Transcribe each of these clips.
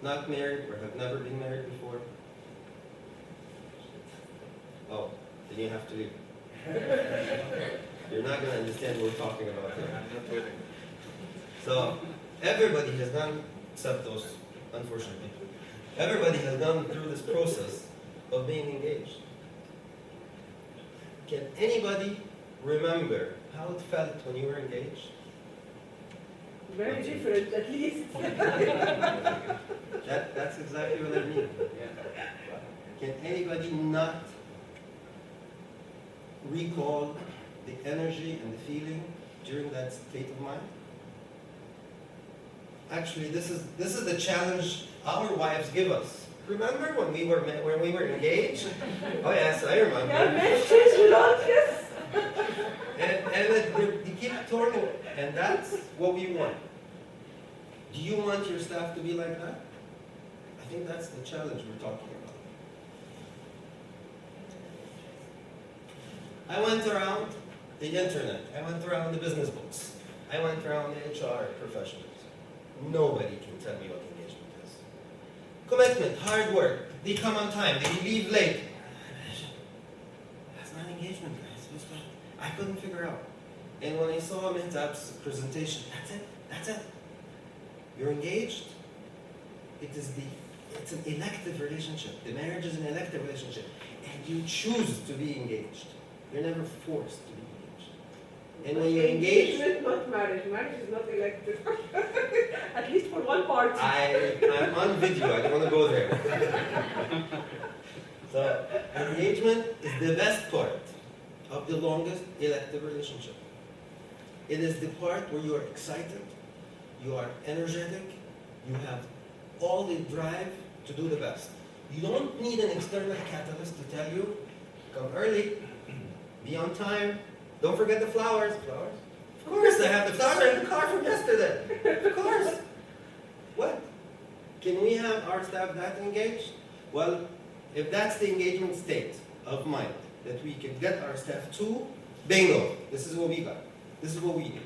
not married or have never been married before? Oh, then you have to leave. You're not going to understand what we're talking about here. So, everybody has gone, except those, unfortunately, everybody has gone through this process of being engaged. Can anybody remember how it felt when you were engaged? Very different, at least. That's exactly what I mean. Can anybody not recall the energy and the feeling during that state of mind? Actually, this is the challenge our wives give us. Remember when we were engaged? Oh yes, I remember. Yes. And you keep talking, and that's what we want. Do you want your staff to be like that? I think that's the challenge we're talking about. I went around the internet. I went around the business books. I went around the HR professionals. Nobody can tell me what engagement is. Commitment, hard work. They come on time. They leave late. That's not engagement, guys. I couldn't figure out. And when I saw Mehtab's presentation, that's it. You're engaged. It's an elective relationship. The marriage is an elective relationship. And you choose to be engaged. You're never forced to be engaged. And when you engage... Engagement, not marriage. Marriage is not elective. At least for one party. I'm on video. I don't want to go there. So, engagement is the best part of the longest elective relationship. It is the part where you are excited, you are energetic, you have all the drive to do the best. You don't need an external catalyst to tell you, come early, be on time, don't forget the flowers. Flowers? Of course I have the flowers in the car from yesterday. Of course. What? Can we have our staff that engaged? Well, if that's the engagement state of mind that we can get our staff to, bingo, this is what we got. This is what we need.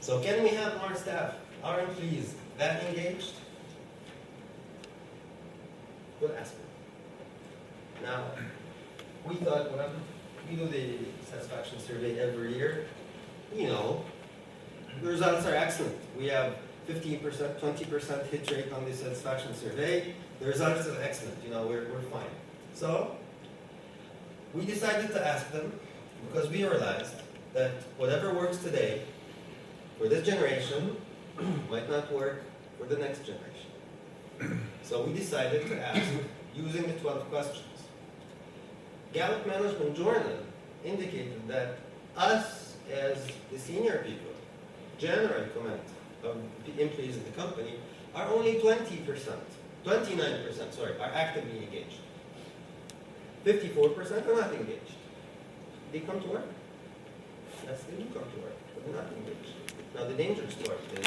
So can we have our staff, our employees, that engaged? Good aspect. Now, we thought, well, we do the satisfaction survey every year. You know, the results are excellent. We have 15%, 20% hit rate on the satisfaction survey. The results are excellent. You know, we're fine. So, we decided to ask them because we realized that whatever works today for this generation might not work for the next generation. So we decided to ask using the 12 questions. Gallup Management Journal indicated that us as the senior people, general comment of the employees in the company, are only 29% are actively engaged. 54% are not engaged. They come to work. Yes, they do come to work, but they're not engaged. Now the dangerous part is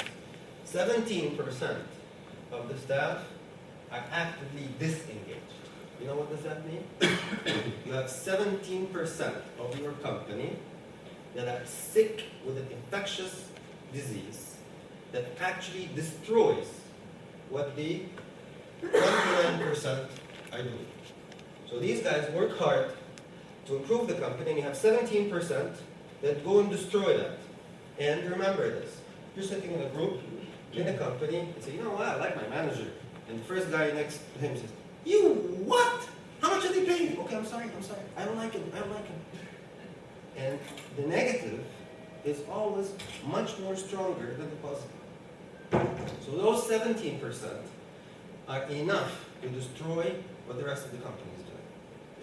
17% of the staff are actively disengaged. You know what does that mean? You have 17% of your company that are sick with an infectious disease that actually destroys what the 29% are doing. So these guys work hard to improve the company, and you have 17% that go and destroy that. And remember this, you're sitting in a group, in a company, and say, you know what, I like my manager. And the first guy next to him says, you what? How much are they paying you? Okay, I'm sorry, I don't like him. And the negative is always much more stronger than the positive. So those 17% are enough to destroy what the rest of the company is doing.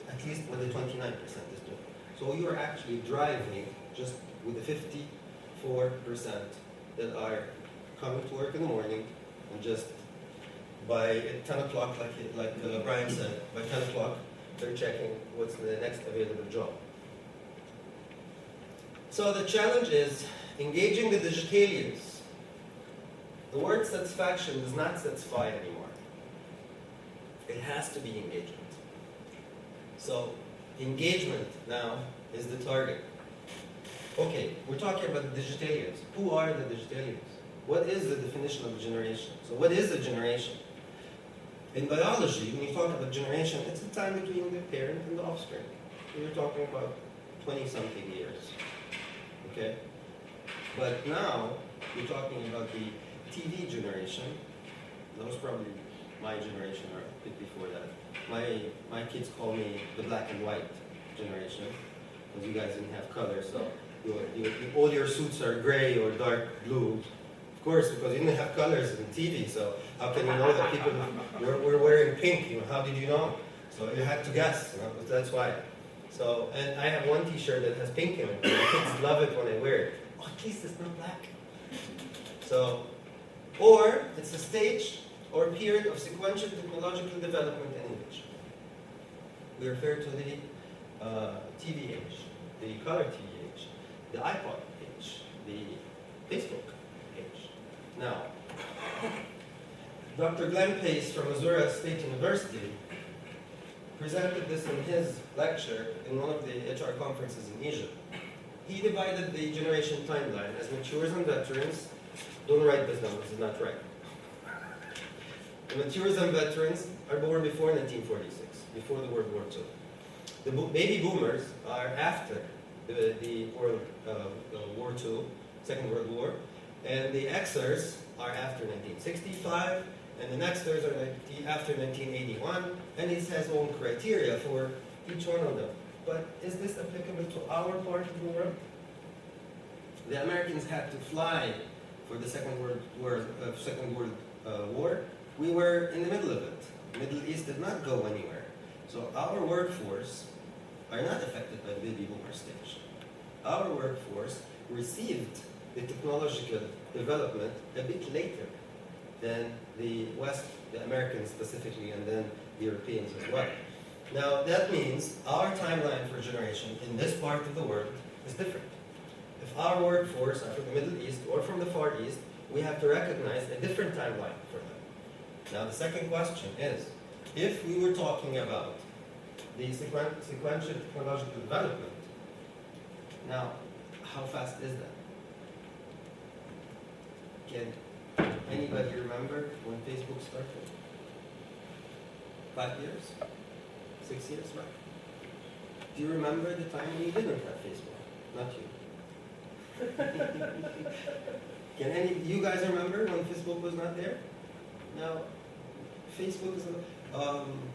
At least what the 29% is doing. So you are actually driving just with the 54% that are coming to work in the morning and just by 10 o'clock, like Brian said, by 10 o'clock, they're checking what's the next available job. So the challenge is engaging the digitalians. The word satisfaction does not satisfy anymore. It has to be engagement. So engagement now is the target. Okay, we're talking about the digitalians. Who are the digitalians? what is the definition of a generation? So what is a generation? In biology, when you talk about generation, it's the time between the parent and the offspring. We're talking about 20-something years, okay? But now, we're talking about the TV generation. That was probably my generation or a bit before that. My kids call me the black and white generation, because you guys didn't have color, so all your suits are gray or dark blue. Of course, because you didn't have colors in TV, so how can you know that people were wearing pink? How did you know? So you had to guess, that's why. So, and I have one t-shirt that has pink in it. The kids love it when I wear it. Oh, at least it's not black. So, or it's a stage or period of sequential technological development and innovation. We refer to the TV age, the color TV age, the iPod age, the Facebook age. Now, Dr. Glenn Pace from Missouri State University presented this in his lecture in one of the HR conferences in Egypt. He divided the generation timeline as matures and veterans. Don't write this down, this is not right. The matures and veterans are born before 1946, before the World War II. The baby boomers are after the World War II, Second World War, and the Xers are after 1965, and the Nexters are after 1981, and it has own criteria for each one of them. But is this applicable to our part of the world? The Americans had to fly for the Second World War. We were in the middle of it. The Middle East did not go anywhere. So our workforce are not affected by the baby boomer stage. Our workforce received the technological development a bit later than the West, the Americans specifically, and then the Europeans as well. Now that means our timeline for generation in this part of the world is different. If our workforce are from the Middle East or from the Far East, we have to recognize a different timeline for them. Now the second question is, if we were talking about the sequential technological development, now how fast is that? Can anybody remember when Facebook started? 5 years? 6 years, right? Do you remember the time when you didn't have Facebook? Not you. Can any of you guys remember when Facebook was not there? Now, Facebook is,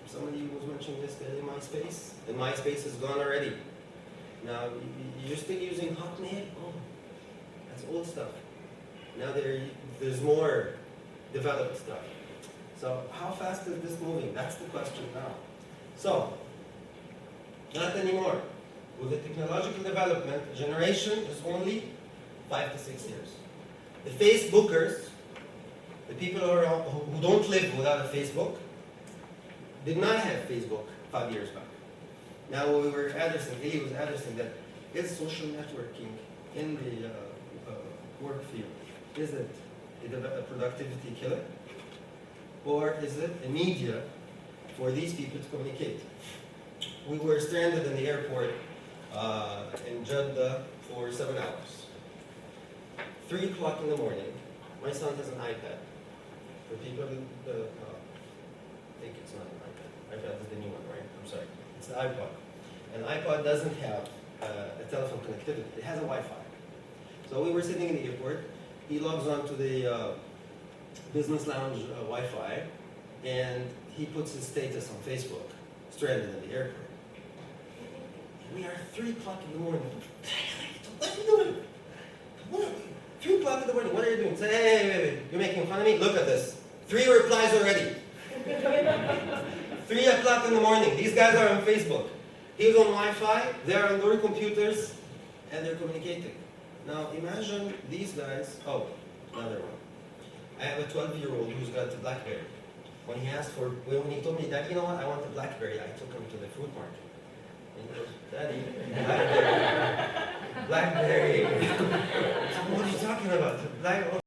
somebody was mentioning this today, MySpace, and MySpace is gone already. Now, you're still using Hotmail? Oh, that's old stuff. Now there's more developed stuff. So how fast is this moving? That's the question now. So, not anymore. With the technological development, generation is only 5 to 6 years. The Facebookers, the people who don't live without a Facebook, did not have Facebook 5 years back. Now we were addressing, Eli was addressing that, is social networking in the work field, is it a productivity killer? Or is it a media for these people to communicate? We were stranded in the airport in Jeddah for 7 hours. 3 o'clock in the morning, my son has an iPad. For people who think it's not an iPad. iPad is the new one, right? I'm sorry. It's the iPod. And iPod doesn't have a telephone connectivity. It has a Wi-Fi. So we were sitting in the airport. He logs on to the business lounge Wi-Fi, and he puts his status on Facebook, stranded in the airport. And we are 3 o'clock in the morning. What are you doing? 3 o'clock in the morning, what are you doing? Say, hey, you're making fun of me? Look at this. 3 replies already. 3 o'clock in the morning. These guys are on Facebook. He's on Wi-Fi, they're on their computers, and they're communicating. Now imagine these guys, oh, another one. I have a 12-year-old who's got a BlackBerry. When he told me, Dad, you know what, I want a BlackBerry, I took him to the fruit market. And he goes, Daddy, BlackBerry. BlackBerry. What are you talking about?